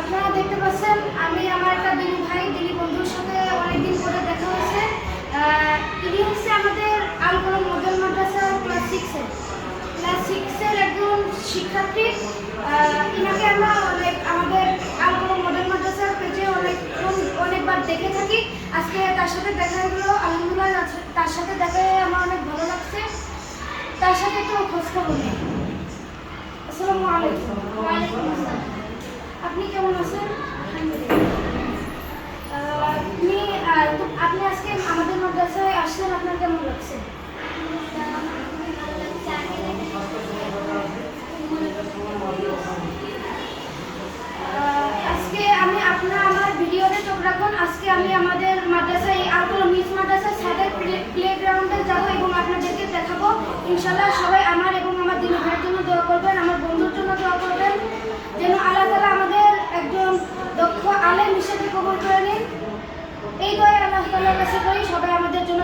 আপনারা দেখতে পাচ্ছেন আমি আমার একটা দিনী ভাই দিনী বন্ধুর সাথে অনেকদিন পরে দেখা হয়েছে। ইনি হচ্ছে আমাদের আল কলম মডেল মাদ্রাসা ক্লাস সিক্সের একজন শিক্ষার্থী। ইনাকে আমরা আমাদের আল কলম মডেল মাদ্রাসার পেজে অনেকবার দেখে থাকি। আজকে তার সাথে দেখা হলো, আলহামদুলিল্লাহ তার সাথে দেখা হয়ে আমার অনেক ভালো লাগছে। তার সাথে একটু খোঁজখবর নেই। আসসালামু আলাইকুম। ওয়ালাইকুম আসসালাম। আপনি কেমন আছেন? আপনি আজকে আমাদের মাদ্রাসায় আসলেন, আপনার কেমন লাগছে? আজকে আমার ভিডিওতে চোখ রাখুন। আজকে আমি আমাদের মাদ্রাসায় আল কলম মিস মাদ্রাসার ছাদের প্লেগ্রাউন্ডে যাব এবং আপনাদেরকে দেখাবো। ইনশাআল্লাহ সবাই আমার এবং আমার দিনী ভাইয়ের জন্য দোয়া করবেন, আমার বন্ধুর জন্য দোয়া করবেন, যেন আল্লাহ তাআলা আমাদের একজন দক্ষ আলেম হিসেবে কবুল করে নিন। এই দোয়া আল্লাহ তাআলার কাছে করি, সবাই আমাদের জন্য